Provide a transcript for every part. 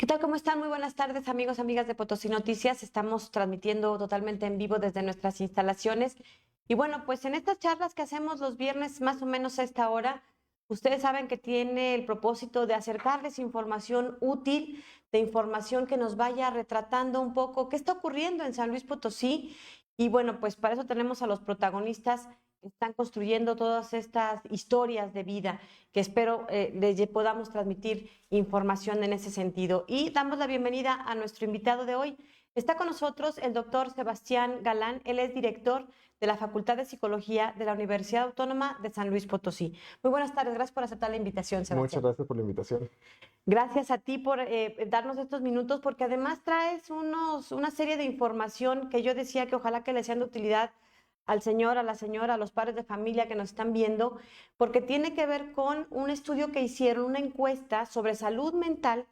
¿Qué tal? ¿Cómo están? Muy buenas tardes, amigos, amigas de Potosí Noticias. Estamos transmitiendo totalmente en vivo desde nuestras instalaciones. Y bueno, pues en estas charlas que hacemos los viernes más o menos a esta hora, ustedes saben que tiene el propósito de acercarles información útil, de información que nos vaya retratando un poco qué está ocurriendo en San Luis Potosí. Y bueno, pues para eso tenemos a los protagonistas que están construyendo todas estas historias de vida que espero les podamos transmitir información en ese sentido. Y damos la bienvenida a nuestro invitado de hoy. Está con nosotros el doctor Sebastián Galán. Él es director de la Facultad de Psicología de la Universidad Autónoma de San Luis Potosí. Muy buenas tardes, gracias por aceptar la invitación, Muchas Sebastián. gracias por la invitación. Gracias a ti por darnos estos minutos, porque además traes una serie de información que yo decía que ojalá que le sean de utilidad al señor, a la señora, a los padres de familia que nos están viendo, porque tiene que ver con un estudio que hicieron, una encuesta sobre salud mental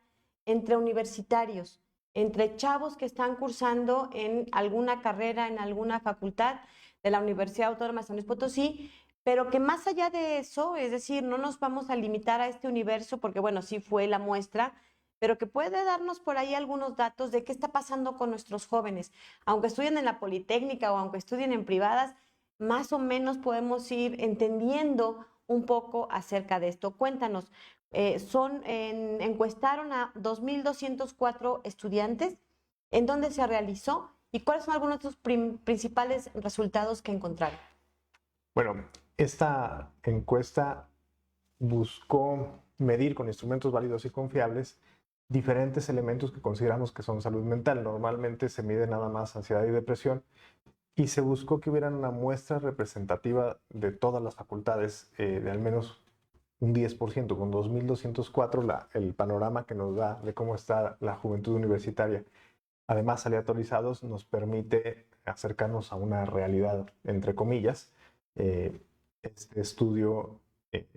entre universitarios, entre chavos que están cursando en alguna carrera, en alguna facultad de la Universidad Autónoma de San Luis Potosí, pero que más allá de eso, es decir, no nos vamos a limitar a este universo, porque bueno, sí fue la muestra, pero que puede darnos por ahí algunos datos de qué está pasando con nuestros jóvenes. Aunque estudien en la Politécnica o aunque estudien en privadas, más o menos podemos ir entendiendo un poco acerca de esto. Cuéntanos, encuestaron a 2.204 estudiantes, ¿en dónde se realizó y cuáles son algunos de los principales resultados que encontraron? Bueno, esta encuesta buscó medir con instrumentos válidos y confiables diferentes elementos que consideramos que son salud mental. Normalmente se mide nada más ansiedad y depresión y se buscó que hubiera una muestra representativa de todas las facultades, de al menos un 10%, con 2.204 el panorama que nos da de cómo está la juventud universitaria. Además, aleatorizados nos permite acercarnos a una realidad, entre comillas. Este estudio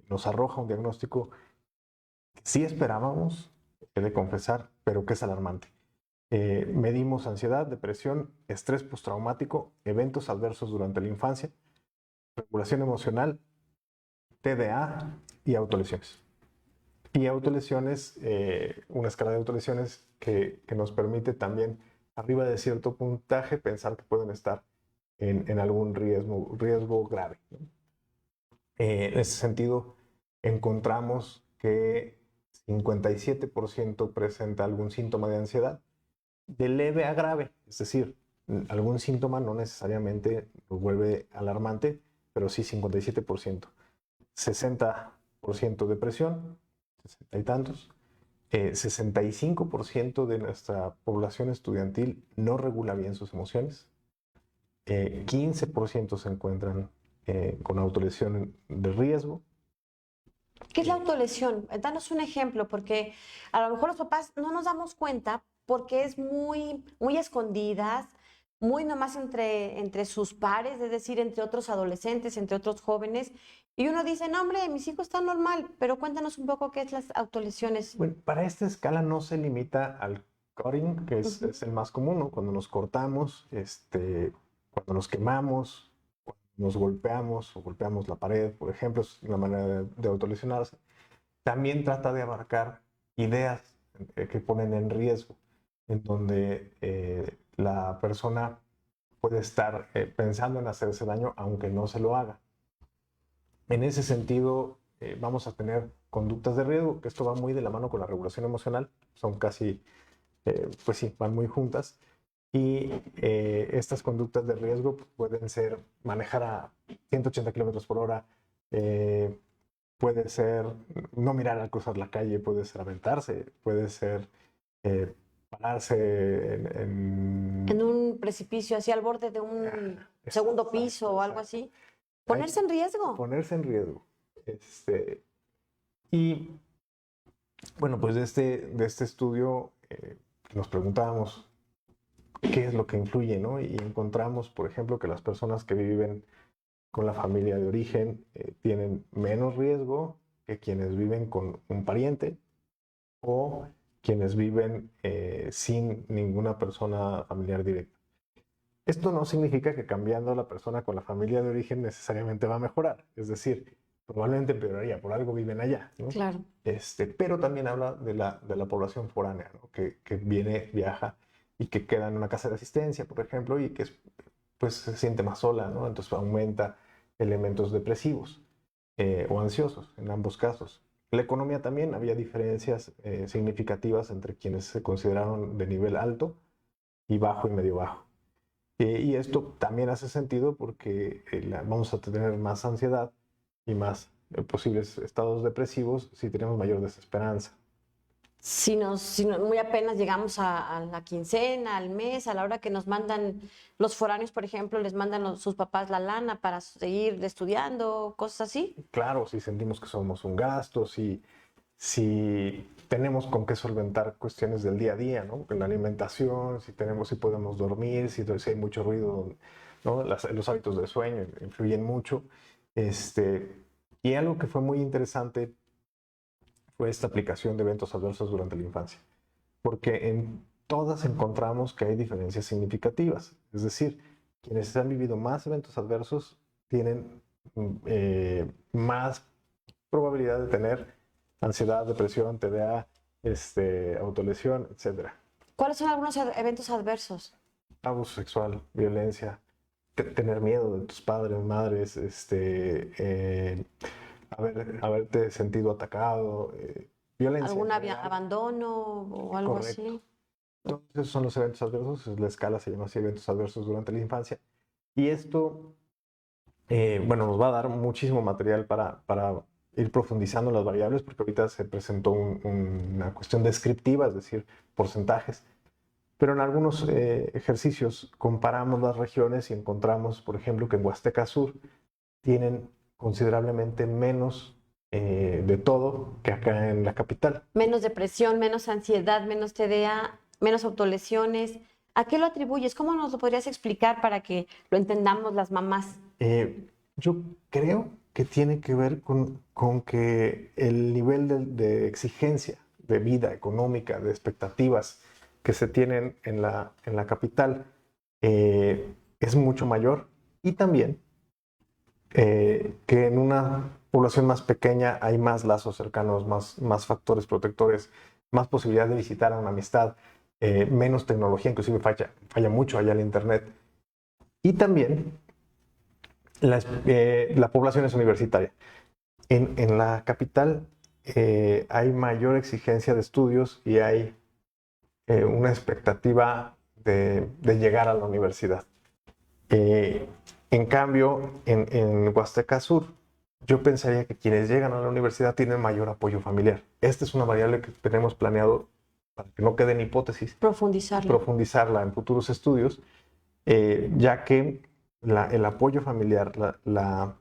nos arroja un diagnóstico que sí esperábamos, he de confesar, pero que es alarmante. Medimos ansiedad, depresión, estrés postraumático, eventos adversos durante la infancia, regulación emocional, TDA y autolesiones. Y autolesiones, una escala de autolesiones que nos permite también, arriba de cierto puntaje, pensar que pueden estar en algún riesgo grave, ¿no? En ese sentido, encontramos que 57% presenta algún síntoma de ansiedad, de leve a grave, es decir, algún síntoma no necesariamente nos vuelve alarmante, pero sí 57%. 60% depresión, 60 y tantos. 65% de nuestra población estudiantil no regula bien sus emociones. 15% se encuentran con autolesión de riesgo. ¿Qué es la autolesión? Danos un ejemplo, porque a lo mejor los papás no nos damos cuenta porque es muy escondidas, muy nomás entre sus pares, es decir, entre otros adolescentes, entre otros jóvenes. Y uno dice, no, hombre, mis hijos están normal, pero cuéntanos un poco qué es las autolesiones. Bueno, para esta escala no se limita al cutting, que es el más común, ¿no? Cuando nos cortamos, cuando nos quemamos, cuando nos golpeamos o golpeamos la pared, por ejemplo, es una manera de autolesionarse. También trata de abarcar ideas que ponen en riesgo, en donde la persona puede estar pensando en hacerse daño aunque no se lo haga. En ese sentido, vamos a tener conductas de riesgo, que esto va muy de la mano con la regulación emocional, son casi, pues sí, van muy juntas. Y estas conductas de riesgo pueden ser manejar a 180 kilómetros por hora, puede ser no mirar al cruzar la calle, puede ser aventarse, puede ser pararse En un precipicio, así al borde de un segundo piso o algo exacto. así. Ponerse en riesgo. Ponerse en riesgo. Y bueno, pues de este estudio nos preguntábamos qué es lo que influye, ¿no? Y encontramos, por ejemplo, que las personas que viven con la familia de origen tienen menos riesgo que quienes viven con un pariente o quienes viven sin ninguna persona familiar directa. Esto no significa que cambiando a la persona con la familia de origen necesariamente va a mejorar. Es decir, probablemente empeoraría, por algo viven allá, ¿no? Claro. Pero también habla de la población foránea, ¿no? Que viene, viaja y que queda en una casa de asistencia, por ejemplo, y que pues se siente más sola, ¿no? Entonces aumenta elementos depresivos o ansiosos en ambos casos. La economía también, había diferencias significativas entre quienes se consideraron de nivel alto y bajo y medio bajo. Y esto también hace sentido porque vamos a tener más ansiedad y más posibles estados depresivos si tenemos mayor desesperanza. Si muy apenas llegamos a la quincena, al mes, a la hora que nos mandan los foráneos, por ejemplo, les mandan sus papás la lana para seguir estudiando, cosas así. Claro, si sentimos que somos un gasto, si tenemos con qué solventar cuestiones del día a día, ¿no? La alimentación, si podemos dormir, si hay mucho ruido, ¿no? Los hábitos de sueño influyen mucho. Y algo que fue muy interesante fue esta aplicación de eventos adversos durante la infancia, porque en todas encontramos que hay diferencias significativas. Es decir, quienes han vivido más eventos adversos tienen más probabilidad de tener ansiedad, depresión, TDA, autolesión, etc. ¿Cuáles son algunos eventos adversos? Abuso sexual, violencia, tener miedo de tus padres, madres, haberte sentido atacado, violencia. ¿Algún abandono o algo Correcto. así? Entonces, esos son los eventos adversos, la escala se llama así, eventos adversos durante la infancia. Y esto, nos va a dar muchísimo material para ir profundizando en las variables, porque ahorita se presentó una cuestión descriptiva, es decir, porcentajes. Pero en algunos ejercicios comparamos las regiones y encontramos, por ejemplo, que en Huasteca Sur tienen considerablemente menos de todo que acá en la capital. Menos depresión, menos ansiedad, menos TDA, menos autolesiones. ¿A qué lo atribuyes? ¿Cómo nos lo podrías explicar para que lo entendamos las mamás? Yo creo que tiene que ver con que el nivel de exigencia de vida económica, de expectativas que se tienen en la capital es mucho mayor, y también que en una población más pequeña hay más lazos cercanos, más factores protectores, más posibilidad de visitar a una amistad, menos tecnología, inclusive falla mucho allá el internet. Y también la población es universitaria. En la capital hay mayor exigencia de estudios y hay una expectativa de llegar a la universidad. En cambio, en Huasteca Sur, yo pensaría que quienes llegan a la universidad tienen mayor apoyo familiar. Esta es una variable que tenemos planeado, para que no quede en hipótesis, profundizarla en futuros estudios, ya que el apoyo familiar, la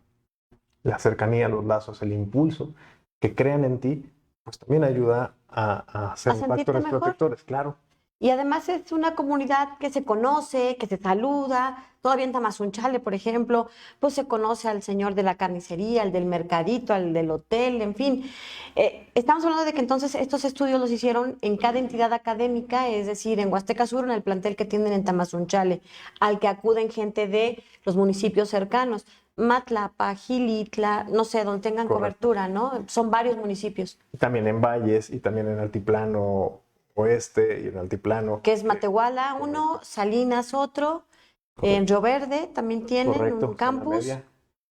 cercanía, los lazos, el impulso que crean en ti, pues también ayuda a ser factores protectores, claro. Y además es una comunidad que se conoce, que se saluda. Todavía en Tamazunchale, por ejemplo, pues se conoce al señor de la carnicería, al del mercadito, al del hotel, en fin. Estamos hablando de que entonces estos estudios los hicieron en cada entidad académica, es decir, en Huasteca Sur, en el plantel que tienen en Tamazunchale, al que acuden gente de los municipios cercanos. Matlapa, Gilitla, no sé, donde tengan cobertura, ¿no? Son varios municipios. También en Valles y también en Altiplano Oeste y en Altiplano. Que es Matehuala uno, Salinas otro, en Río Verde también tienen un campus.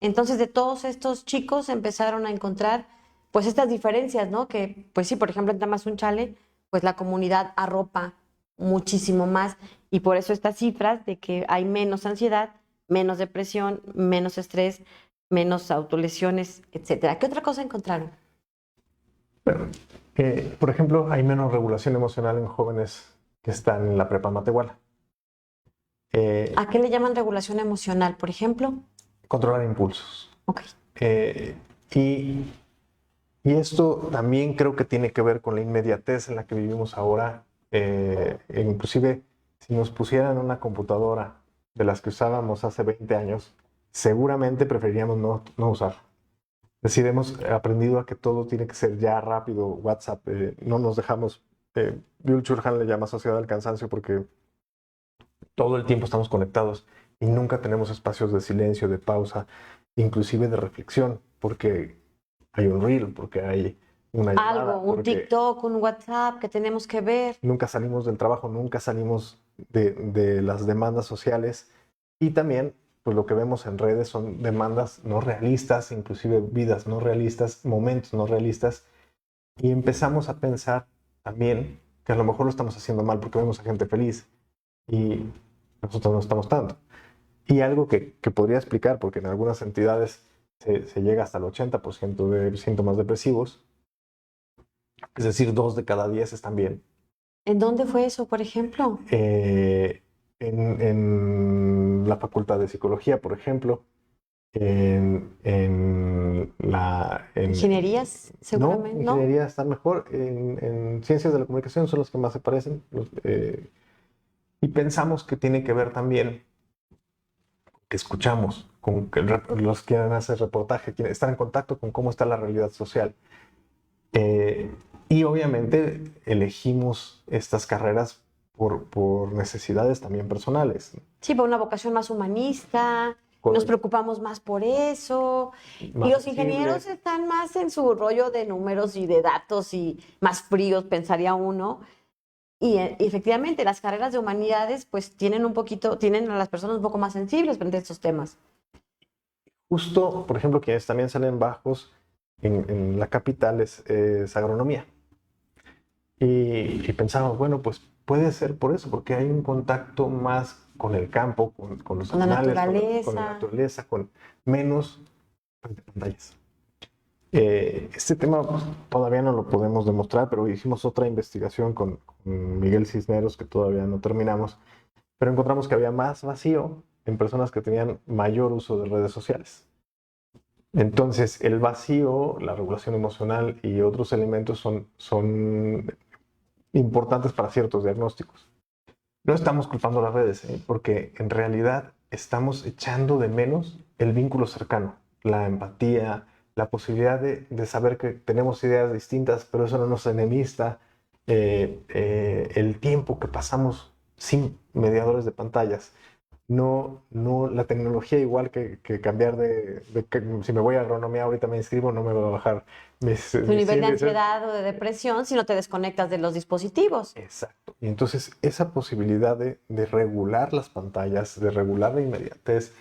Entonces de todos estos chicos empezaron a encontrar pues estas diferencias, ¿no? Que pues sí, por ejemplo en Tamazunchale, pues la comunidad arropa muchísimo más, y por eso estas cifras de que hay menos ansiedad, menos depresión, menos estrés, menos autolesiones, etcétera. ¿Qué otra cosa encontraron? Bueno, por ejemplo, hay menos regulación emocional en jóvenes que están en la prepa Matehuala. ¿A qué le llaman regulación emocional, por ejemplo? Controlar impulsos. Ok. Y esto también creo que tiene que ver con la inmediatez en la que vivimos ahora. Inclusive, si nos pusieran una computadora de las que usábamos hace 20 años, seguramente preferiríamos no usarla. Es decir, hemos aprendido a que todo tiene que ser ya rápido, WhatsApp, no nos dejamos, Bill Churhan le llama sociedad del cansancio, porque todo el tiempo estamos conectados y nunca tenemos espacios de silencio, de pausa, inclusive de reflexión. porque hay un reel, porque hay una llamada, Algo, un porque TikTok, un WhatsApp que tenemos que ver. nunca salimos del trabajo, nunca salimos de las demandas sociales. Y también, pues lo que vemos en redes son demandas no realistas, inclusive vidas no realistas, momentos no realistas. Y empezamos a pensar también que a lo mejor lo estamos haciendo mal porque vemos a gente feliz y nosotros no estamos tanto. Y algo que podría explicar, porque en algunas entidades se llega hasta el 80% de síntomas depresivos, es decir, 2 de cada 10 están bien. ¿En dónde fue eso, por ejemplo? En la Facultad de Psicología, por ejemplo, Ingenierías, no, seguramente, ¿no? ingeniería está mejor, en ciencias de la comunicación son los que más se parecen, y pensamos que tiene que ver también que escuchamos, con que los que hacen reportaje, quienes están en contacto con cómo está la realidad social. Eh, y obviamente elegimos estas carreras por necesidades también personales. Sí, por una vocación más humanista, nos preocupamos más por eso. Y Más los sensible. ingenieros están más en su rollo de números y de datos y más fríos, pensaría uno. Y efectivamente, las carreras de humanidades pues tienen tienen a las personas un poco más sensibles frente a estos temas. Justo, por ejemplo, quienes también salen bajos en la capital es agronomía. Y pensamos, bueno, pues puede ser por eso, porque hay un contacto más con el campo, con los Con la animales, con la naturaleza. naturaleza, con menos pantallas. Este tema pues, todavía no lo podemos demostrar, pero hicimos otra investigación con Miguel Cisneros, que todavía no terminamos, pero encontramos que había más vacío en personas que tenían mayor uso de redes sociales. Entonces, el vacío, la regulación emocional y otros elementos son importantes para ciertos diagnósticos. No estamos culpando a las redes, porque en realidad estamos echando de menos el vínculo cercano, la empatía, la posibilidad de saber que tenemos ideas distintas, pero eso no nos enemista, el tiempo que pasamos sin mediadores de pantallas. No, la tecnología igual que cambiar si me voy a agronomía ahorita me inscribo, no me va a bajar Tu nivel de índices. ansiedad o de depresión si no te desconectas de los dispositivos. Exacto. Y entonces esa posibilidad de regular las pantallas, de regular la inmediatez,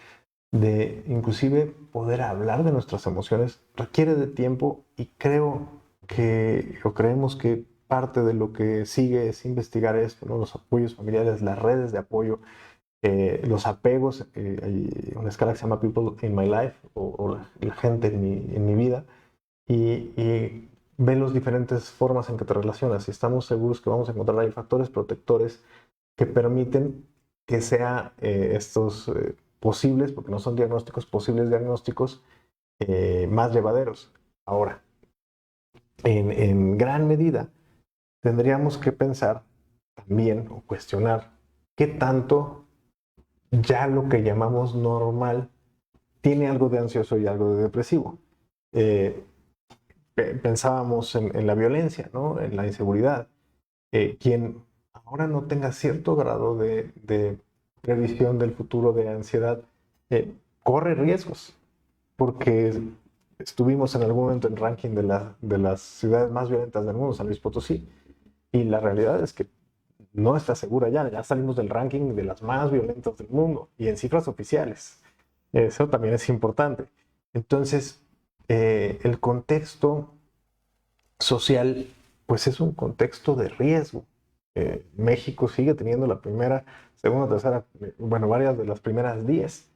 de inclusive poder hablar de nuestras emociones, requiere de tiempo y creemos que parte de lo que sigue es investigar esto, ¿no? Los apoyos familiares, las redes de apoyo, los apegos, hay una escala que se llama People in My Life o la gente en mi vida, y ve las diferentes formas en que te relacionas y estamos seguros que vamos a encontrar ahí factores protectores que permiten que sea estos posibles, porque no son diagnósticos, posibles diagnósticos más llevaderos. Ahora, en gran medida, tendríamos que pensar también o cuestionar qué tanto ya lo que llamamos normal tiene algo de ansioso y algo de depresivo. Pensábamos en la violencia, ¿no? En la inseguridad. Quien ahora no tenga cierto grado de previsión del futuro, de ansiedad, corre riesgos, porque estuvimos en algún momento en ranking de las ciudades más violentas del mundo, San Luis Potosí, y la realidad es que no está segura ya salimos del ranking de las más violentas del mundo, y en cifras oficiales. Eso también es importante. Entonces, el contexto social, pues es un contexto de riesgo. México sigue teniendo la primera, segunda, tercera, bueno, varias de las primeras 10.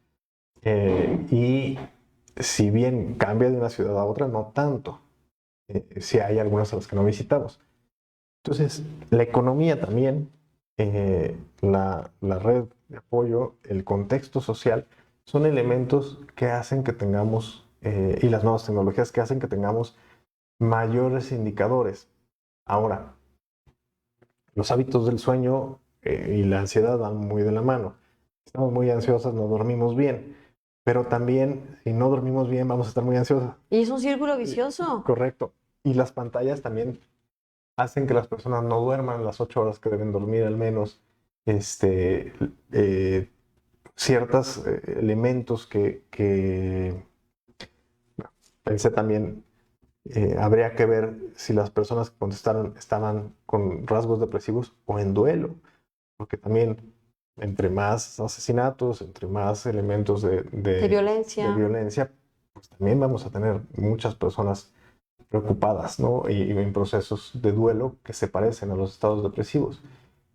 Y si bien cambia de una ciudad a otra, no tanto. Si hay algunas a las que no visitamos. Entonces, la economía también, la red de apoyo, el contexto social, son elementos que hacen que tengamos, y las nuevas tecnologías que hacen que tengamos mayores indicadores. Ahora, los hábitos del sueño y la ansiedad van muy de la mano. Estamos muy ansiosas, no dormimos bien, pero también si no dormimos bien vamos a estar muy ansiosas. Y es un círculo vicioso. Correcto. Y las pantallas también hacen que las personas no duerman las 8 horas que deben dormir al menos. Ciertos elementos que pensé también, habría que ver si las personas que contestaron estaban con rasgos depresivos o en duelo, porque también entre más asesinatos, entre más elementos De de violencia. violencia, pues también vamos a tener muchas personas preocupadas, ¿no? Y en procesos de duelo que se parecen a los estados depresivos.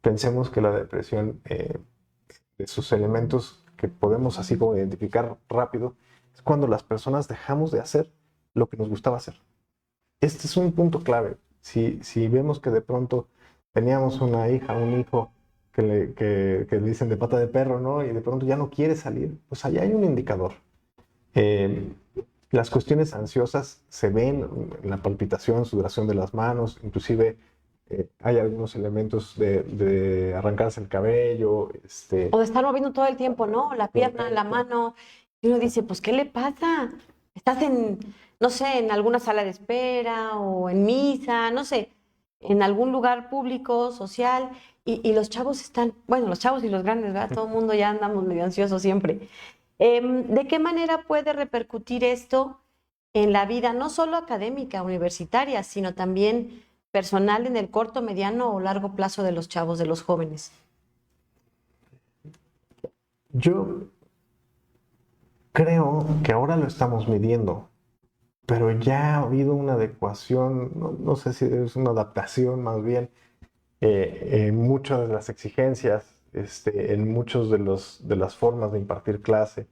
Pensemos que la depresión, de sus elementos que podemos así como identificar rápido, es cuando las personas dejamos de hacer lo que nos gustaba hacer. Este es un punto clave. Si vemos que de pronto teníamos una hija, un hijo que le dicen de pata de perro, ¿no? Y de pronto ya no quiere salir, pues allá hay un indicador. Eh, las cuestiones ansiosas se ven en la palpitación, sudoración de las manos, inclusive hay algunos elementos de arrancarse el cabello, O de estar moviendo todo el tiempo, ¿no? La pierna, la mano. Y uno dice, pues, ¿qué le pasa? Estás en, no sé, en alguna sala de espera o en misa, no sé, en algún lugar público, social, y los chavos están, bueno, los chavos y los grandes, ¿verdad? Todo el mundo ya andamos medio ansiosos siempre. ¿De qué manera puede repercutir esto en la vida, no solo académica, universitaria, sino también personal en el corto, mediano o largo plazo de los chavos, de los jóvenes? Yo creo que ahora lo estamos midiendo, pero ya ha habido una adecuación, no sé si es una adaptación más bien, en muchas de las exigencias, en muchos de las formas de impartir clase.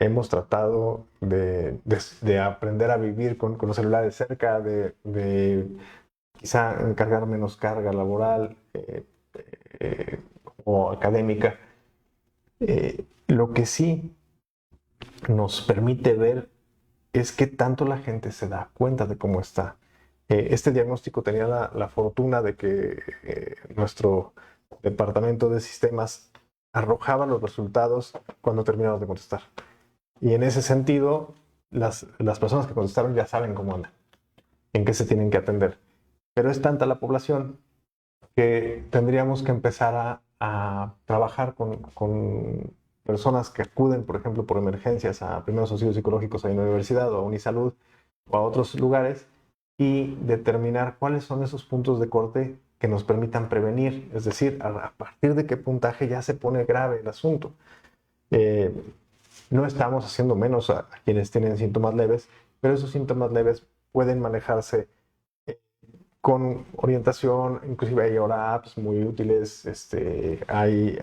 Hemos tratado de aprender a vivir con los celulares cerca, de quizá encargar menos carga laboral o académica. Lo que sí nos permite ver es que tanto la gente se da cuenta de cómo está. Este diagnóstico tenía la fortuna de que nuestro departamento de sistemas arrojaba los resultados cuando terminamos de contestar. Y en ese sentido, las personas que contestaron ya saben cómo andan, en qué se tienen que atender. Pero es tanta la población que tendríamos que empezar a trabajar con personas que acuden, por ejemplo, por emergencias a primeros auxilios psicológicos a la universidad o a Unisalud o a otros lugares y determinar cuáles son esos puntos de corte que nos permitan prevenir, es decir, a partir de qué puntaje ya se pone grave el asunto. No estamos haciendo menos a quienes tienen síntomas leves, pero esos síntomas leves pueden manejarse con orientación, inclusive hay ahora apps muy útiles, hay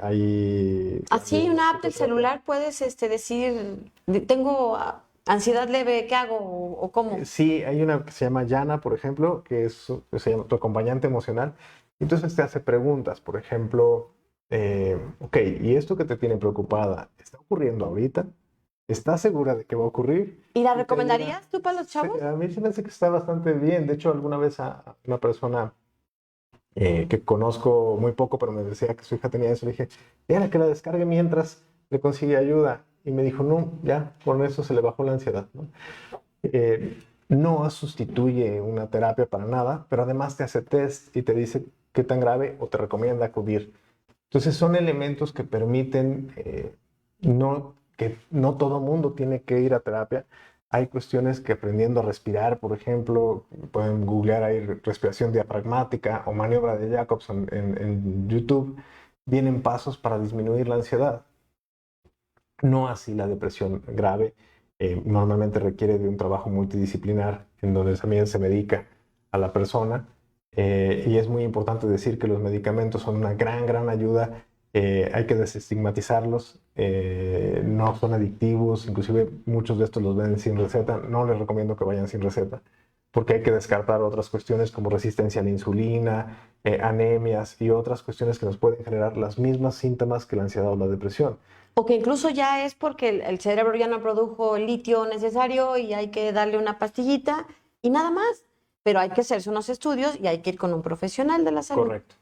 Así, una app del celular puedes decir, tengo ansiedad leve, ¿qué hago o cómo? Sí, hay una que se llama Yana, por ejemplo, se llama tu acompañante emocional. Entonces te hace preguntas, por ejemplo, ok, ¿y esto que te tiene preocupada está ocurriendo ahorita? ¿Estás segura de que va a ocurrir? ¿Y la Y te ayuda. recomendarías tú para los chavos? A mí se me hace que está bastante bien. De hecho, alguna vez a una persona que conozco muy poco, pero me decía que su hija tenía eso, le dije, déjala que la descargue mientras le consigue ayuda. Y me dijo, no, ya, con eso se le bajó la ansiedad, ¿no? No sustituye una terapia para nada, pero además te hace test y te dice qué tan grave o te recomienda acudir. Entonces son elementos que permiten que no todo mundo tiene que ir a terapia. Hay cuestiones que aprendiendo a respirar, por ejemplo, pueden googlear ahí respiración diafragmática o maniobra de Jacobson en YouTube, vienen pasos para disminuir la ansiedad. No así la depresión grave. Normalmente requiere de un trabajo multidisciplinar en donde también se medica a la persona. Y es muy importante decir que los medicamentos son una gran ayuda. Hay que desestigmatizarlos. No son adictivos. Inclusive muchos de estos los venden sin receta. No les recomiendo que vayan sin receta porque hay que descartar otras cuestiones como resistencia a la insulina, anemias y otras cuestiones que nos pueden generar las mismas síntomas que la ansiedad o la depresión. O que incluso ya es porque el cerebro ya no produjo el litio necesario y hay que darle una pastillita y nada más. Pero hay que hacerse unos estudios y hay que ir con un profesional de la salud. Correcto.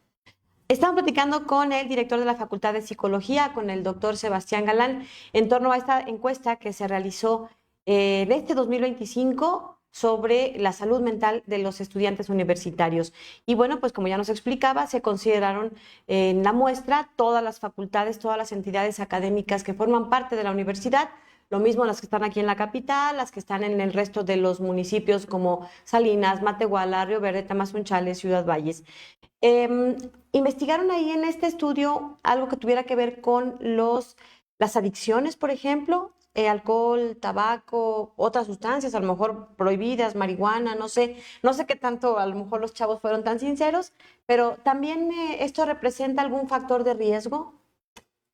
Estamos platicando con el director de la Facultad de Psicología, con el doctor Sebastián Galán, en torno a esta encuesta que se realizó de este 2025 sobre la salud mental de los estudiantes universitarios. Y bueno, pues como ya nos explicaba, se consideraron en la muestra todas las facultades, todas las entidades académicas que forman parte de la universidad, Lo mismo las que están aquí en la capital, las que están en el resto de los municipios como Salinas, Matehuala, Río Verde, Tamazunchale, Ciudad Valles. Em, ¿Investigaron ahí en este estudio algo que tuviera que ver con las adicciones, por ejemplo? Alcohol, tabaco, otras sustancias, a lo mejor prohibidas, marihuana, no sé qué tanto a lo mejor los chavos fueron tan sinceros, pero también ¿esto representa algún factor de riesgo?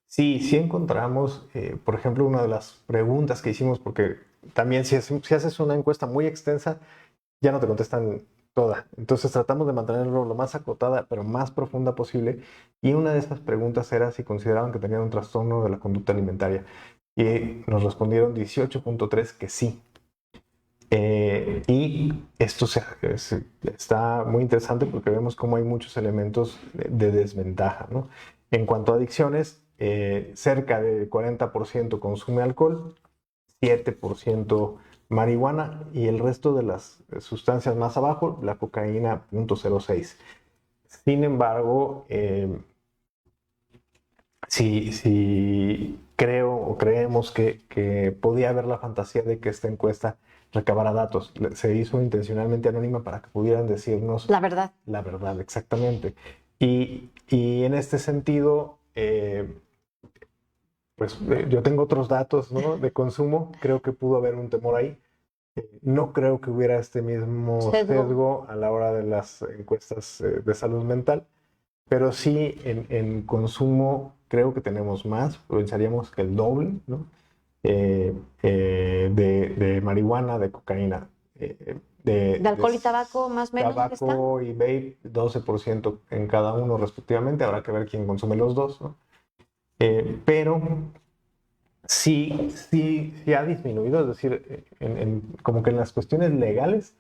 Sí, sí encontramos, por ejemplo, una de las preguntas que hicimos, porque también si haces una encuesta muy extensa, ya no te contestan toda. Entonces tratamos de mantenerlo lo más acotada, pero más profunda posible. Y una de esas preguntas era si consideraban que tenían un trastorno de la conducta alimentaria. Y nos respondieron 18.3 que sí. Y esto está muy interesante porque vemos cómo hay muchos elementos de desventaja, ¿no? En cuanto a adicciones, cerca de 40% consume alcohol, 7% marihuana y el resto de las sustancias más abajo, la cocaína 0.06. Sin embargo, si creo o creemos que podía haber la fantasía de que esta encuesta recabara datos. Se hizo intencionalmente anónima para que pudieran decirnos La verdad. la verdad, exactamente. Y en este sentido, pues yo tengo otros datos, ¿no?, de consumo. Creo que pudo haber un temor ahí. No creo que hubiera este mismo sesgo a la hora de las encuestas de salud mental, pero sí en consumo creo que tenemos más, pensaríamos que el doble, ¿no? De marihuana, de cocaína. De alcohol y tabaco, más o menos. Tabaco y vape, 12% en cada uno respectivamente. Habrá que ver quién consume los dos, ¿no? Pero sí ha disminuido, es decir, como que en las cuestiones legales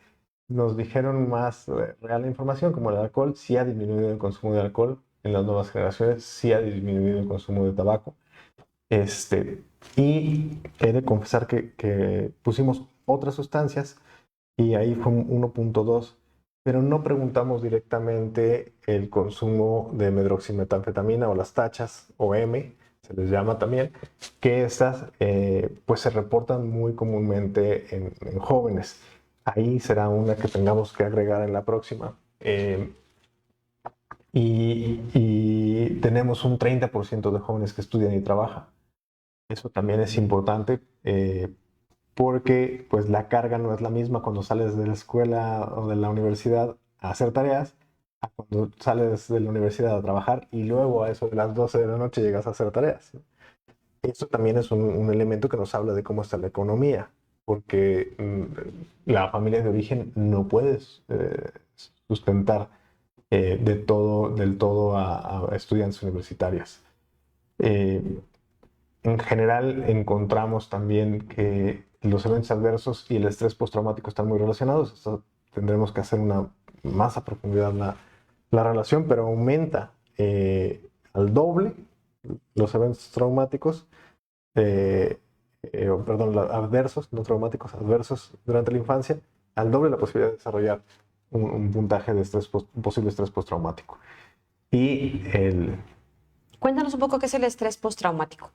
nos dijeron más real la información, como el alcohol, sí ha disminuido el consumo de alcohol en las nuevas generaciones, sí ha disminuido el consumo de tabaco. Y he de confesar que pusimos otras sustancias y ahí fue un 1.2, pero no preguntamos directamente el consumo de medroximetanfetamina o las tachas o M, se les llama también, que estas pues se reportan muy comúnmente en jóvenes. Ahí será una que tengamos que agregar en la próxima. Y tenemos un 30% de jóvenes que estudian y trabajan. Eso también es importante porque pues la carga no es la misma cuando sales de la escuela o de la universidad a hacer tareas a cuando sales de la universidad a trabajar y luego a eso de las 12 de la noche llegas a hacer tareas. Esto también es un elemento que nos habla de cómo está la economía, porque la familia de origen no puede sustentar del todo a estudiantes universitarias. En general encontramos también que los eventos adversos y el estrés postraumático están muy relacionados. Esto tendremos que hacer más a profundidad la relación, pero aumenta al doble los eventos traumáticos, adversos, no traumáticos, adversos durante la infancia, al doble la posibilidad de desarrollar un puntaje de posible estrés postraumático. Cuéntanos un poco qué es el estrés postraumático.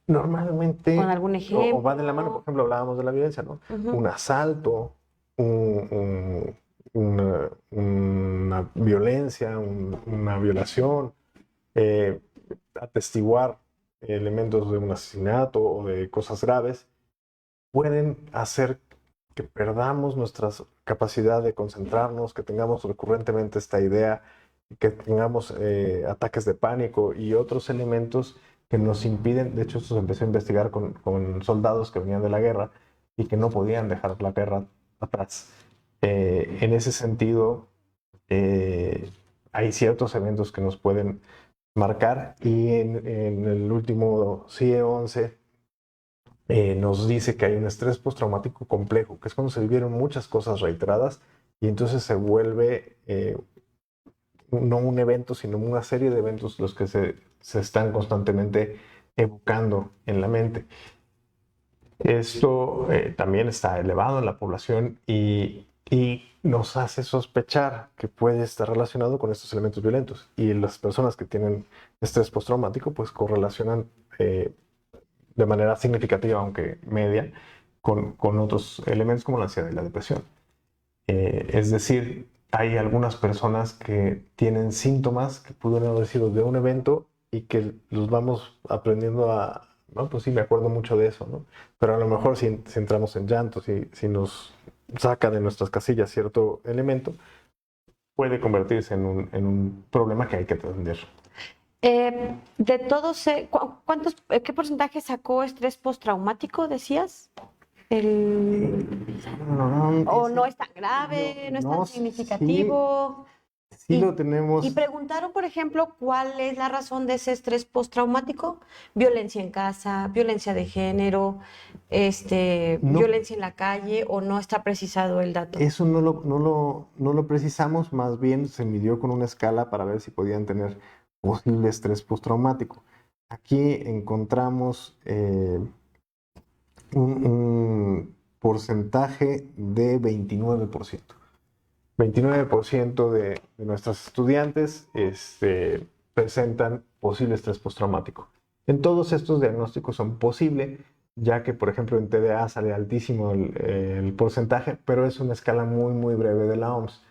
Normalmente, ¿Con algún ejemplo? O va de la mano, por ejemplo, hablábamos de la violencia, ¿no? Un asalto, una violencia, una violación, atestiguar elementos de un asesinato o de cosas graves, pueden hacer que perdamos nuestra capacidad de concentrarnos, que tengamos recurrentemente esta idea, que tengamos ataques de pánico y otros elementos que nos impiden. De hecho, esto se empezó a investigar con soldados que venían de la guerra y que no podían dejar la guerra atrás. En ese sentido, hay ciertos eventos que nos pueden marcar y en el último CIE 11 nos dice que hay un estrés postraumático complejo, que es cuando se vivieron muchas cosas reiteradas y entonces se vuelve no un evento, sino una serie de eventos los que se están constantemente evocando en la mente. Esto también está elevado en la población y nos hace sospechar que puede estar relacionado con estos elementos violentos. Y las personas que tienen estrés postraumático pues correlacionan de manera significativa, aunque media, con otros elementos como la ansiedad y la depresión. Es decir, hay algunas personas que tienen síntomas que pudieron haber sido de un evento y que los vamos aprendiendo a, ¿no? Pues sí, me acuerdo mucho de eso, ¿no? Pero a lo mejor si entramos en llanto, si nos saca de nuestras casillas cierto elemento, puede convertirse en un problema que hay que atender. De todos, ¿qué porcentaje sacó estrés postraumático, decías? ¿O no es tan grave, no es tan significativo? Sí lo tenemos. Y preguntaron, por ejemplo, ¿cuál es la razón de ese estrés postraumático? Violencia en casa, violencia de género, violencia en la calle, ¿o no está precisado el dato? Eso no lo precisamos, más bien se midió con una escala para ver si podían tener posible estrés postraumático. Aquí encontramos un porcentaje de 29%. 29% de nuestras estudiantes presentan posible estrés postraumático. En todos estos diagnósticos son posibles, ya que, por ejemplo, en TDA sale altísimo el porcentaje, pero es una escala muy, muy breve de la OMS,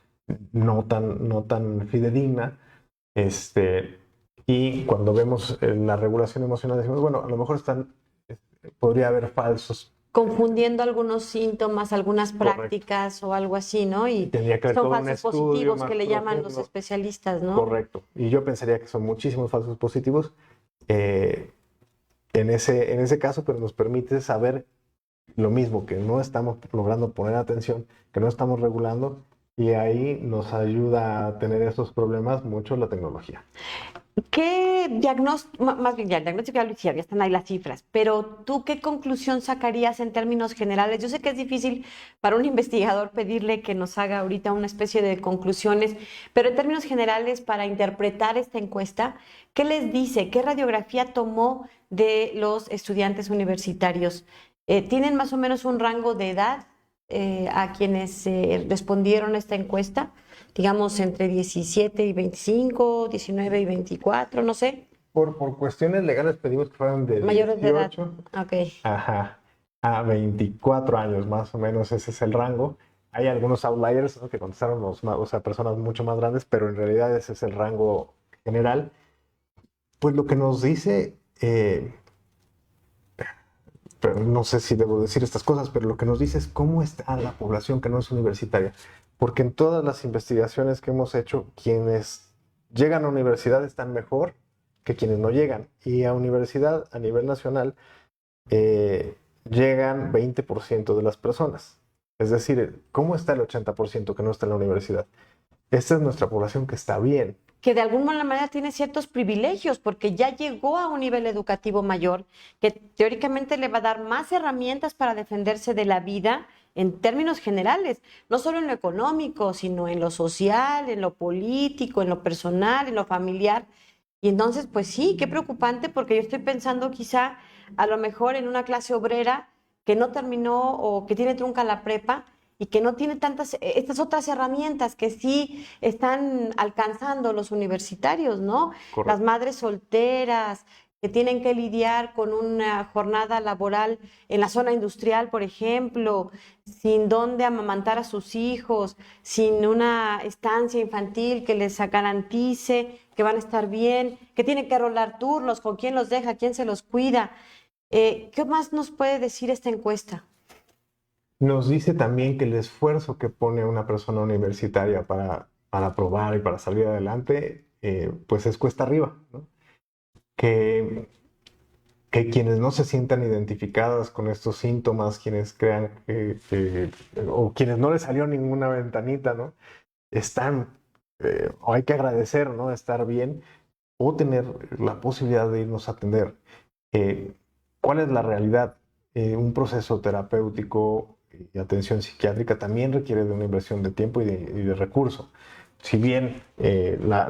no tan fidedigna. Y cuando vemos la regulación emocional, decimos, bueno, a lo mejor podría haber falsos. Confundiendo algunos síntomas, algunas prácticas o algo así, ¿no? Y tendría que haber son todo falsos positivos que le llaman los especialistas, ¿no? Correcto. Y yo pensaría que son muchísimos falsos positivos en ese caso, pero nos permite saber lo mismo, que no estamos logrando poner atención, que no estamos regulando, y ahí nos ayuda a tener esos problemas mucho la tecnología. ¿Qué diagnóstico, más bien ya el diagnóstico ya lo hicieron, ya están ahí las cifras, pero tú qué conclusión sacarías en términos generales? Yo sé que es difícil para un investigador pedirle que nos haga ahorita una especie de conclusiones, pero en términos generales, para interpretar esta encuesta, ¿qué les dice? ¿Qué radiografía tomó de los estudiantes universitarios? ¿Tienen más o menos un rango de edad a quienes respondieron a esta encuesta? Digamos entre 17 y 25, 19 y 24, no sé. Por cuestiones legales pedimos que fueran de mayores 18 de edad. Okay. A 24 años, más o menos ese es el rango. Hay algunos outliers, ¿no?, que contestaron personas mucho más grandes, pero en realidad ese es el rango general. Pues lo que nos dice, pero no sé si debo decir estas cosas, pero lo que nos dice es cómo está la población que no es universitaria. Porque en todas las investigaciones que hemos hecho, quienes llegan a universidad están mejor que quienes no llegan. Y a universidad, a nivel nacional, llegan 20% de las personas. Es decir, ¿cómo está el 80% que no está en la universidad? Esta es nuestra población que está bien. Que de alguna manera tiene ciertos privilegios porque ya llegó a un nivel educativo mayor que teóricamente le va a dar más herramientas para defenderse de la vida en términos generales, no solo en lo económico, sino en lo social, en lo político, en lo personal, en lo familiar. Y entonces, pues sí, qué preocupante porque yo estoy pensando quizá a lo mejor en una clase obrera que no terminó o que tiene trunca la prepa y que no tiene estas otras herramientas que sí están alcanzando los universitarios, ¿no? Correcto. Las madres solteras que tienen que lidiar con una jornada laboral en la zona industrial, por ejemplo, sin dónde amamantar a sus hijos, sin una estancia infantil que les garantice que van a estar bien, que tienen que rolar turnos, con quién los deja, quién se los cuida. ¿Qué más nos puede decir esta encuesta? Nos dice también que el esfuerzo que pone una persona universitaria para probar y para salir adelante, pues es cuesta arriba, ¿no? Que quienes no se sientan identificadas con estos síntomas, quienes crean o quienes no les salió ninguna ventanita, ¿no? O hay que agradecer, ¿no?, estar bien o tener la posibilidad de irnos a atender. ¿Cuál es la realidad? Un proceso terapéutico y atención psiquiátrica también requiere de una inversión de tiempo y de recursos. Si bien la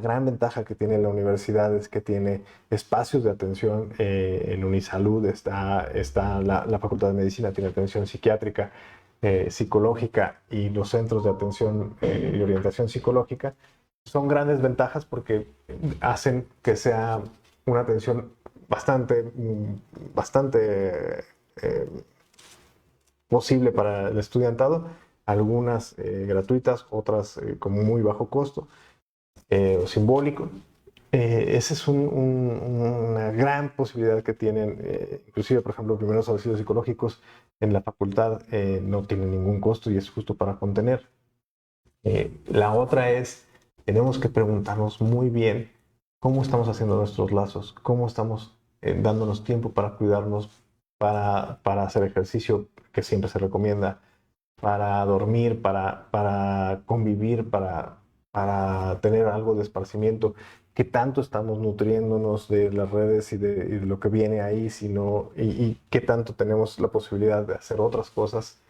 gran ventaja que tiene la universidad es que tiene espacios de atención, en Unisalud está la Facultad de Medicina, tiene atención psiquiátrica, psicológica, y los centros de atención y orientación psicológica, son grandes ventajas porque hacen que sea una atención bastante posible para el estudiantado, algunas gratuitas, otras con muy bajo costo o simbólico. Esa es una gran posibilidad que tienen, inclusive, por ejemplo, primeros auxilios psicológicos en la facultad no tienen ningún costo y es justo para contener. La otra es, tenemos que preguntarnos muy bien cómo estamos haciendo nuestros lazos, cómo estamos dándonos tiempo para cuidarnos, para hacer ejercicio, que siempre se recomienda, para dormir, para convivir, para tener algo de esparcimiento. ¿Qué tanto estamos nutriéndonos de las redes y de lo que viene ahí, y qué tanto tenemos la posibilidad de hacer otras cosas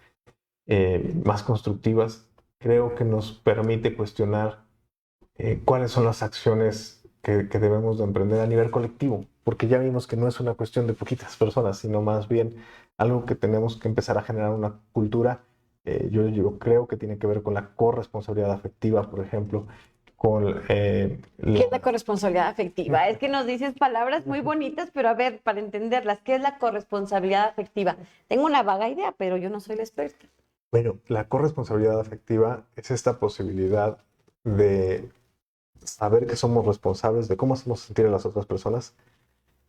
más constructivas? Creo que nos permite cuestionar cuáles son las acciones que debemos de emprender a nivel colectivo, porque ya vimos que no es una cuestión de poquitas personas, sino más bien algo que tenemos que empezar a generar una cultura. Yo creo que tiene que ver con la corresponsabilidad afectiva, por ejemplo, con ¿Qué es la corresponsabilidad afectiva? Es que nos dices palabras muy bonitas, pero a ver, para entenderlas, ¿qué es la corresponsabilidad afectiva? Tengo una vaga idea, pero yo no soy la experta. Bueno, la corresponsabilidad afectiva es esta posibilidad de saber que somos responsables de cómo hacemos sentir a las otras personas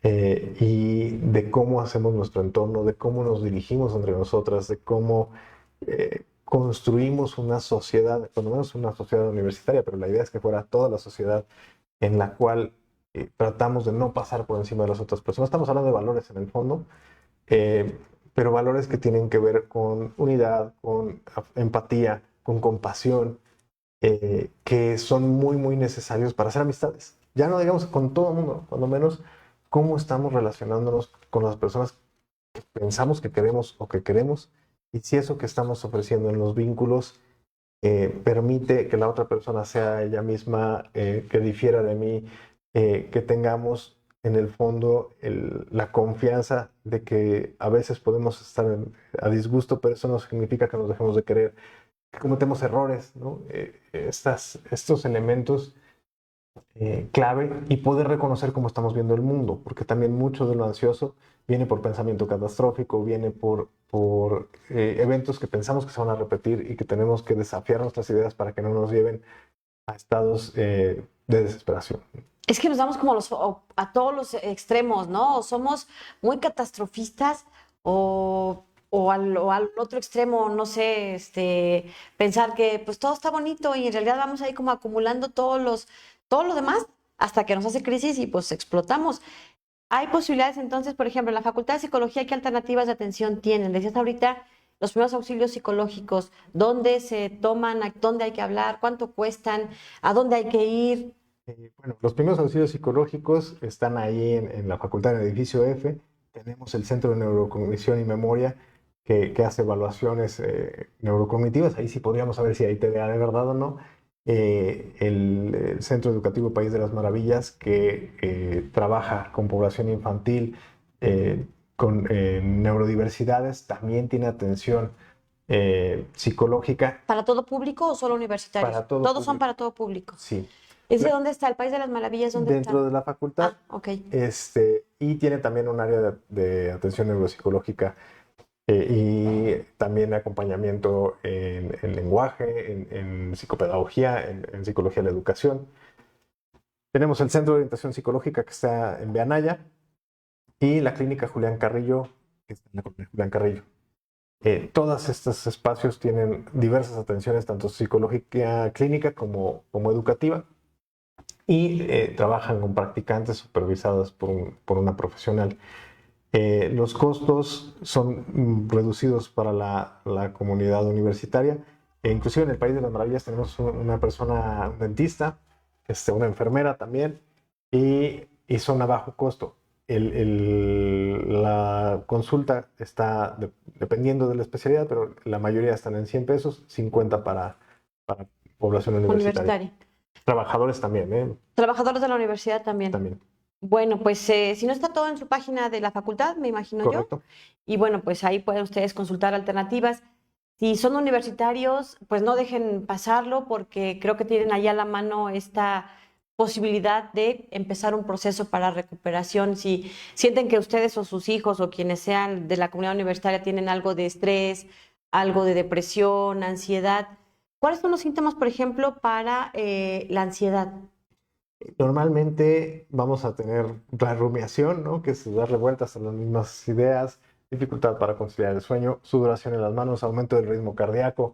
y de cómo hacemos nuestro entorno, de cómo nos dirigimos entre nosotras, de cómo construimos una sociedad, cuando menos una sociedad universitaria, pero la idea es que fuera toda la sociedad en la cual tratamos de no pasar por encima de las otras personas. Estamos hablando de valores en el fondo, pero valores que tienen que ver con unidad, con empatía, con compasión, que son muy, muy necesarios para hacer amistades. Ya no digamos con todo el mundo, cuando menos cómo estamos relacionándonos con las personas que pensamos que queremos o que queremos, y si eso que estamos ofreciendo en los vínculos permite que la otra persona sea ella misma, que difiera de mí, que tengamos en el fondo la confianza de que a veces podemos estar a disgusto, pero eso no significa que nos dejemos de querer, que cometemos errores, ¿no? Estos elementos clave, y poder reconocer cómo estamos viendo el mundo, porque también mucho de lo ansioso viene por pensamiento catastrófico, viene por eventos que pensamos que se van a repetir y que tenemos que desafiar nuestras ideas para que no nos lleven a estados de desesperación. Es que nos damos como a todos los extremos, ¿no? O somos muy catastrofistas o al otro extremo, no sé, pensar que pues todo está bonito y en realidad vamos ahí como acumulando todo lo demás hasta que nos hace crisis y pues explotamos. Hay posibilidades entonces, por ejemplo, en la Facultad de Psicología, ¿qué alternativas de atención tienen? Decías ahorita los primeros auxilios psicológicos, ¿dónde se toman? ¿Dónde hay que hablar? ¿Cuánto cuestan? ¿A dónde hay que ir? Bueno, los primeros auxilios psicológicos están ahí en la facultad, en el edificio F. Tenemos el Centro de Neurocognición y Memoria que hace evaluaciones neurocognitivas. Ahí sí podríamos saber si hay TDA de verdad o no. El Centro Educativo País de las Maravillas, que trabaja con población infantil, con neurodiversidades, también tiene atención psicológica. ¿Para todo público o solo universitarios? Para todo Todos público. son para todo público. Sí. ¿Dónde está? ¿El País de las Maravillas? ¿Dónde Dentro está? de la facultad. Ah, ok. Y tiene también un área de atención neuropsicológica y también acompañamiento en lenguaje, en psicopedagogía, en psicología de la educación. Tenemos el Centro de Orientación Psicológica que está en Beanaya y la Clínica Julián Carrillo, que está en la Clínica Julián Carrillo. Todos estos espacios tienen diversas atenciones, tanto psicológica clínica como educativa, y trabajan con practicantes supervisadas por una profesional. Los costos son reducidos para la comunidad universitaria. Inclusive en el País de las Maravillas tenemos una persona, un dentista, una enfermera también, y son a bajo costo. La consulta está dependiendo de la especialidad, pero la mayoría están en 100 pesos, 50 para población universitaria. Trabajadores también, ¿eh? Trabajadores de la universidad también. También. Bueno, pues si no está todo en su página de la facultad, me imagino. Correcto. Yo. Y bueno, pues ahí pueden ustedes consultar alternativas. Si son universitarios, pues no dejen pasarlo porque creo que tienen ahí a la mano esta posibilidad de empezar un proceso para recuperación. Si sienten que ustedes o sus hijos o quienes sean de la comunidad universitaria tienen algo de estrés, algo de depresión, ansiedad, ¿cuáles son los síntomas, por ejemplo, para la ansiedad? Normalmente vamos a tener la rumiación, ¿no? Que es darle vueltas a las mismas ideas, dificultad para conciliar el sueño, sudoración en las manos, aumento del ritmo cardíaco.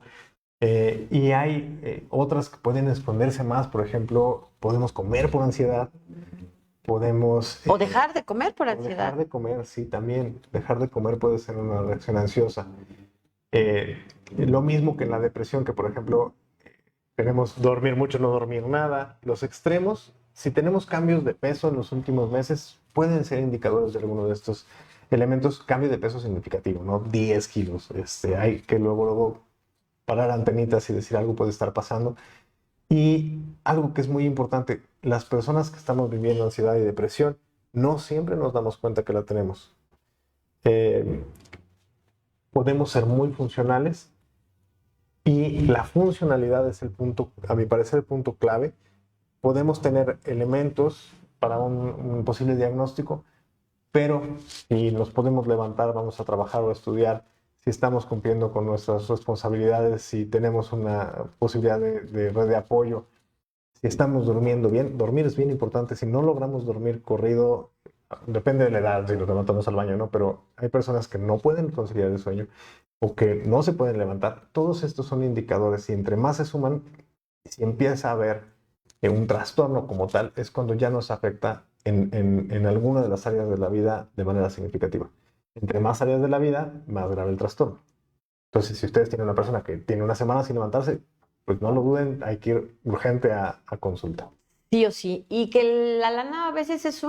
Y hay otras que pueden esconderse más, por ejemplo, podemos comer por ansiedad, podemos... O dejar de comer por o ansiedad. dejar de comer, sí, también. Dejar de comer puede ser una reacción ansiosa. Lo mismo que en la depresión, que por ejemplo, queremos dormir mucho, no dormir nada. Los extremos, si tenemos cambios de peso en los últimos meses, pueden ser indicadores de alguno de estos elementos. Cambio de peso significativo, ¿no? 10 kilos. Hay que luego parar antenitas y decir algo puede estar pasando. Y algo que es muy importante, las personas que estamos viviendo ansiedad y depresión, no siempre nos damos cuenta que la tenemos. Podemos ser muy funcionales y la funcionalidad es el punto, a mi parecer, el punto clave. Podemos tener elementos para un posible diagnóstico, pero si nos podemos levantar, vamos a trabajar o a estudiar, si estamos cumpliendo con nuestras responsabilidades, si tenemos una posibilidad de red de apoyo, si estamos durmiendo bien. Dormir es bien importante. Si no logramos dormir corrido, depende de la edad, si nos levantamos al baño, ¿no? Pero hay personas que no pueden conciliar el sueño o que no se pueden levantar. Todos estos son indicadores y entre más se suman, si empieza a haber un trastorno como tal, es cuando ya nos afecta en alguna de las áreas de la vida de manera significativa. Entre más áreas de la vida, más grave el trastorno. Entonces, si ustedes tienen una persona que tiene una semana sin levantarse, pues no lo duden, hay que ir urgente a consulta. Sí o sí. Y que la lana a veces es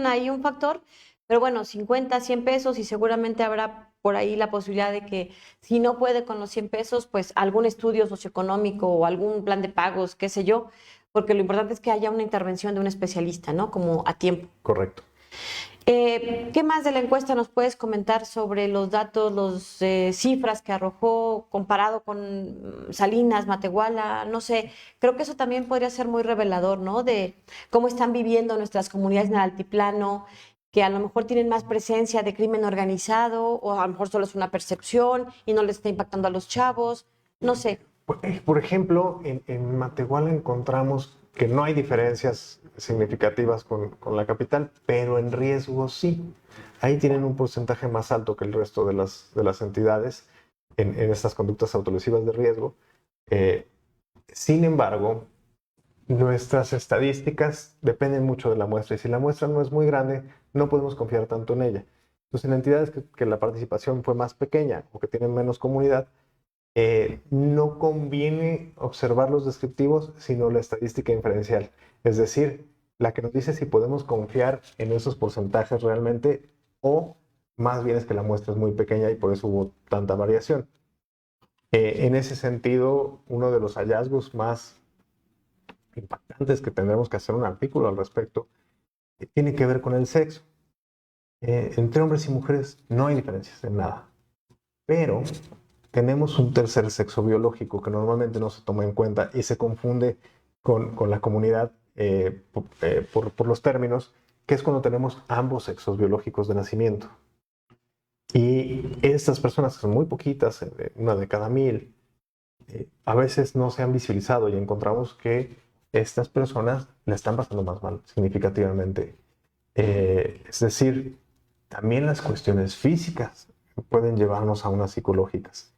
ahí un factor, pero bueno, 50, 100 pesos y seguramente habrá por ahí la posibilidad de que si no puede con los 100 pesos, pues algún estudio socioeconómico o algún plan de pagos, qué sé yo, porque lo importante es que haya una intervención de un especialista, ¿no? Como a tiempo. Correcto. ¿Qué más de la encuesta nos puedes comentar sobre los datos, las cifras que arrojó comparado con Salinas, Matehuala? No sé, creo que eso también podría ser muy revelador, ¿no? De cómo están viviendo nuestras comunidades en el altiplano, que a lo mejor tienen más presencia de crimen organizado o a lo mejor solo es una percepción y no les está impactando a los chavos, no sé. Por ejemplo, en Matehuala encontramos que no hay diferencias significativas con la capital, pero en riesgo sí. Ahí tienen un porcentaje más alto que el resto de las entidades en estas conductas autolesivas de riesgo. Sin embargo, nuestras estadísticas dependen mucho de la muestra y si la muestra no es muy grande, no podemos confiar tanto en ella. Entonces, en entidades que la participación fue más pequeña o que tienen menos comunidad, no conviene observar los descriptivos, sino la estadística inferencial. Es decir, la que nos dice si podemos confiar en esos porcentajes realmente o más bien es que la muestra es muy pequeña y por eso hubo tanta variación. En ese sentido, uno de los hallazgos más impactantes que tendremos que hacer un artículo al respecto tiene que ver con el sexo. Entre hombres y mujeres no hay diferencias en nada, pero tenemos un tercer sexo biológico que normalmente no se toma en cuenta y se confunde con la comunidad por los términos, que es cuando tenemos ambos sexos biológicos de nacimiento. Y estas personas, que son muy poquitas, una de cada 1000, a veces no se han visibilizado y encontramos que estas personas la están pasando más mal, significativamente. Es decir, también las cuestiones físicas pueden llevarnos a unas psicológicas.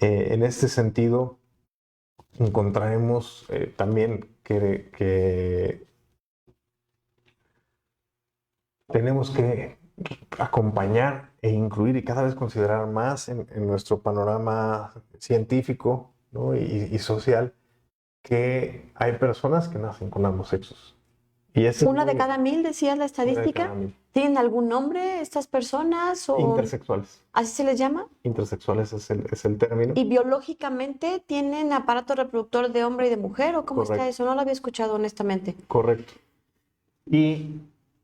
En este sentido, encontraremos también que tenemos que acompañar e incluir y cada vez considerar más en nuestro panorama científico, ¿no? y social que hay personas que nacen con ambos sexos. Y ¿Una de cada 1000 decías la estadística? ¿Tienen algún nombre estas personas? O... Intersexuales. ¿Así se les llama? Intersexuales es el término. ¿Y biológicamente tienen aparato reproductor de hombre y de mujer? ¿O cómo está eso? No lo había escuchado honestamente. Correcto. Y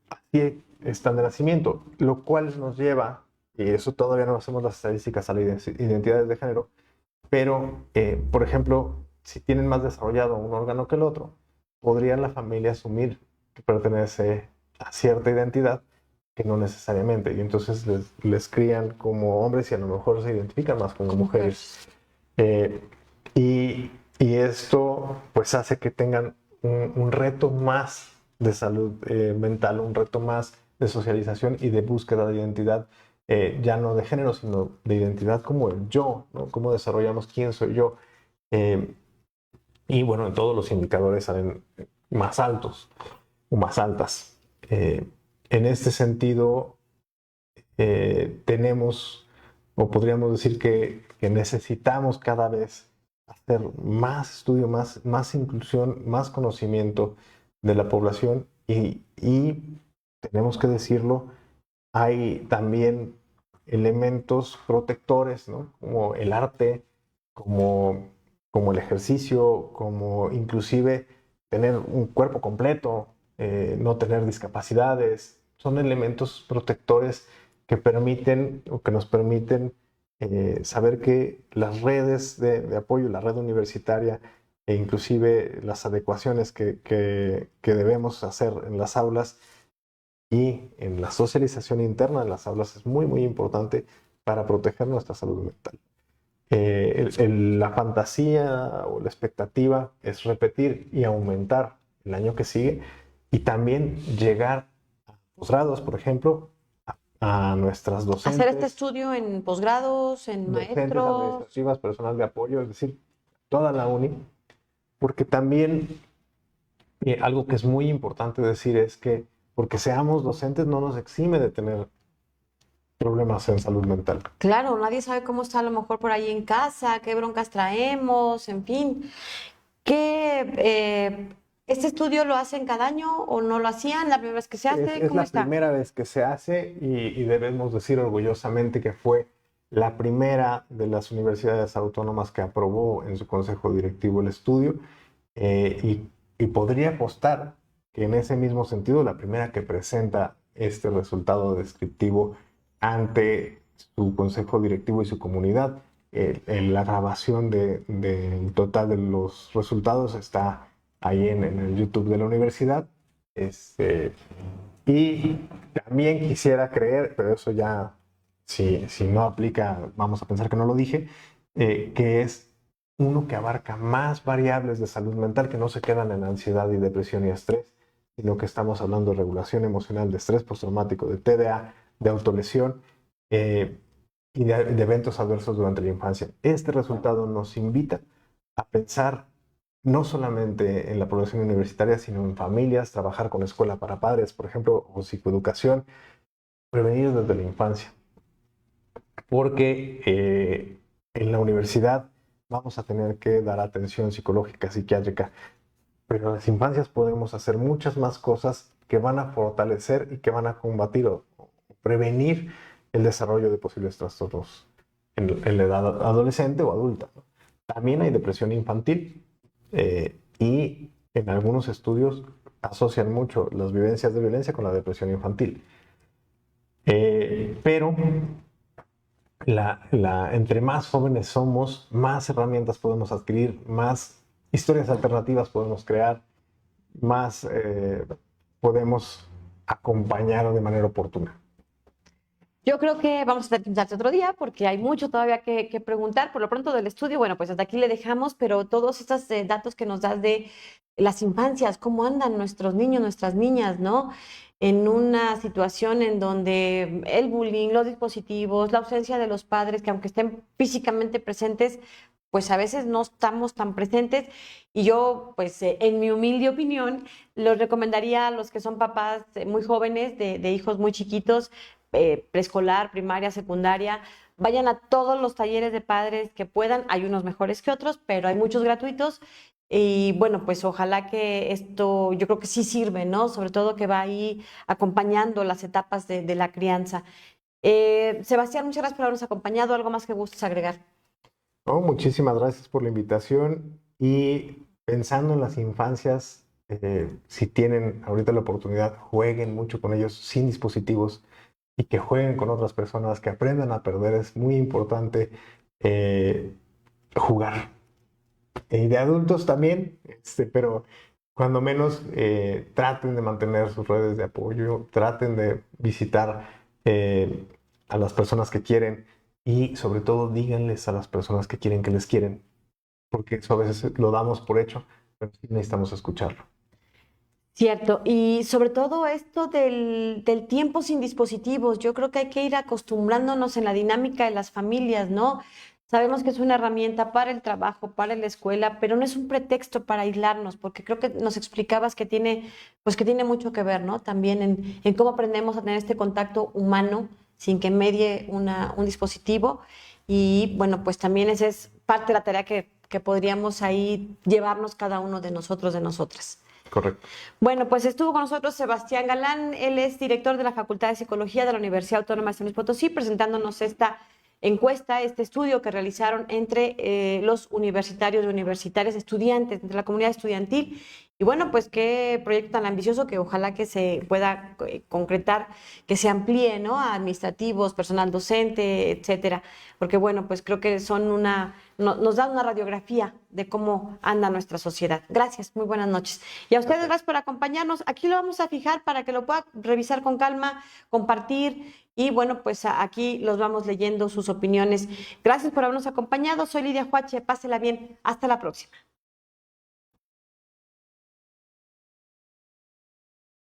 así están de nacimiento, lo cual nos lleva, y eso todavía no hacemos las estadísticas a las identidades de género, pero, por ejemplo, si tienen más desarrollado un órgano que el otro, podría la familia asumir que pertenece a cierta identidad que no necesariamente. Y entonces les crían como hombres y a lo mejor se identifican más como mujeres. Eh, y esto pues hace que tengan un reto más de salud mental, un reto más de socialización y de búsqueda de identidad, ya no de género, sino de identidad como el yo, ¿no? Cómo desarrollamos quién soy yo. Eh, y bueno, en todos los indicadores salen más altos o más altas. En este sentido, tenemos, o podríamos decir que necesitamos cada vez hacer más estudio, más inclusión, más conocimiento de la población y tenemos que decirlo, hay también elementos protectores, ¿no? Como el arte, como, como el ejercicio, como inclusive tener un cuerpo completo, no tener discapacidades. Son elementos protectores que permiten o que nos permiten saber que las redes de apoyo, la red universitaria e inclusive las adecuaciones que debemos hacer en las aulas y en la socialización interna de las aulas es muy, muy importante para proteger nuestra salud mental. La fantasía o la expectativa es repetir y aumentar el año que sigue y también llegar a posgrados, por ejemplo, a nuestras Hacer este docentes, estudio en posgrados, en docentes maestros. administrativas, personal de apoyo, es decir, toda la uni, porque también algo que es muy importante decir es que porque seamos docentes no nos exime de tener problemas en salud mental. Claro, nadie sabe cómo está a lo mejor por ahí en casa, qué broncas traemos, en fin. ¿Este estudio lo hacen cada año o no lo hacían la primera vez que se hace? Es ¿Cómo la está? primera vez que se hace y debemos decir orgullosamente que fue la primera de las universidades autónomas que aprobó en su consejo directivo el estudio y podría apostar que en ese mismo sentido la primera que presenta este resultado descriptivo ante su consejo directivo y su comunidad. La grabación del total de los resultados está ahí en el YouTube de la universidad. Este, y también quisiera creer, pero eso ya, si no aplica, vamos a pensar que no lo dije, que es uno que abarca más variables de salud mental que no se quedan en ansiedad y depresión y estrés, sino que estamos hablando de regulación emocional, de estrés postraumático, de TDA, de autolesión y de eventos adversos durante la infancia. Este resultado nos invita a pensar no solamente en la población universitaria, sino en familias, trabajar con escuela para padres, por ejemplo, o psicoeducación, prevenir desde la infancia. Porque en la universidad vamos a tener que dar atención psicológica, psiquiátrica, pero en las infancias podemos hacer muchas más cosas que van a fortalecer y que van a combatir o prevenir el desarrollo de posibles trastornos en la edad adolescente o adulta. También hay depresión infantil y en algunos estudios asocian mucho las vivencias de violencia con la depresión infantil. Pero entre más jóvenes somos, más herramientas podemos adquirir, más historias alternativas podemos crear, más podemos acompañar de manera oportuna. Yo creo que vamos a tener que invitarte otro día porque hay mucho todavía que preguntar. Por lo pronto del estudio, bueno, pues hasta aquí le dejamos, pero todos estos datos que nos das de las infancias, cómo andan nuestros niños, nuestras niñas, ¿no? En una situación en donde el bullying, los dispositivos, la ausencia de los padres, que aunque estén físicamente presentes, pues a veces no estamos tan presentes. Y yo, pues en mi humilde opinión, los recomendaría a los que son papás muy jóvenes, de hijos muy chiquitos, preescolar, primaria, secundaria, vayan a todos los talleres de padres que puedan. Hay unos mejores que otros, pero hay muchos gratuitos. Y bueno, pues ojalá que esto, yo creo que sí sirve, ¿no? Sobre todo que va ahí acompañando las etapas de la crianza. Sebastián, muchas gracias por habernos acompañado. ¿Algo más que gustes agregar? Oh, muchísimas gracias por la invitación y pensando en las infancias, si tienen ahorita la oportunidad, jueguen mucho con ellos sin dispositivos y que jueguen con otras personas, que aprendan a perder. Es muy importante jugar. Y de adultos también, pero cuando menos traten de mantener sus redes de apoyo, traten de visitar a las personas que quieren y sobre todo díganles a las personas que quieren que les quieren, porque eso a veces lo damos por hecho, pero sí necesitamos escucharlo. Cierto, y sobre todo esto del tiempo sin dispositivos, yo creo que hay que ir acostumbrándonos en la dinámica de las familias, ¿no? Sabemos que es una herramienta para el trabajo, para la escuela, pero no es un pretexto para aislarnos, porque creo que nos explicabas que tiene, pues que tiene mucho que ver, ¿no? También en cómo aprendemos a tener este contacto humano sin que medie un dispositivo. Y bueno, pues también esa es parte de la tarea que podríamos ahí llevarnos cada uno de nosotros, de nosotras. Correcto. Bueno, pues estuvo con nosotros Sebastián Galán, él es director de la Facultad de Psicología de la Universidad Autónoma de San Luis Potosí, presentándonos esta encuesta, este estudio que realizaron entre los universitarios y universitarias, estudiantes, entre la comunidad estudiantil. Y bueno, pues qué proyecto tan ambicioso que ojalá que se pueda concretar, que se amplíe, ¿no? A administrativos, personal docente, etcétera. Porque bueno, pues creo que son nos da una radiografía de cómo anda nuestra sociedad. Gracias, muy buenas noches. Y a ustedes gracias por acompañarnos. Aquí lo vamos a fijar para que lo pueda revisar con calma, compartir. Y bueno, pues aquí los vamos leyendo sus opiniones. Gracias por habernos acompañado. Soy Lidia Huache. Pásela bien. Hasta la próxima.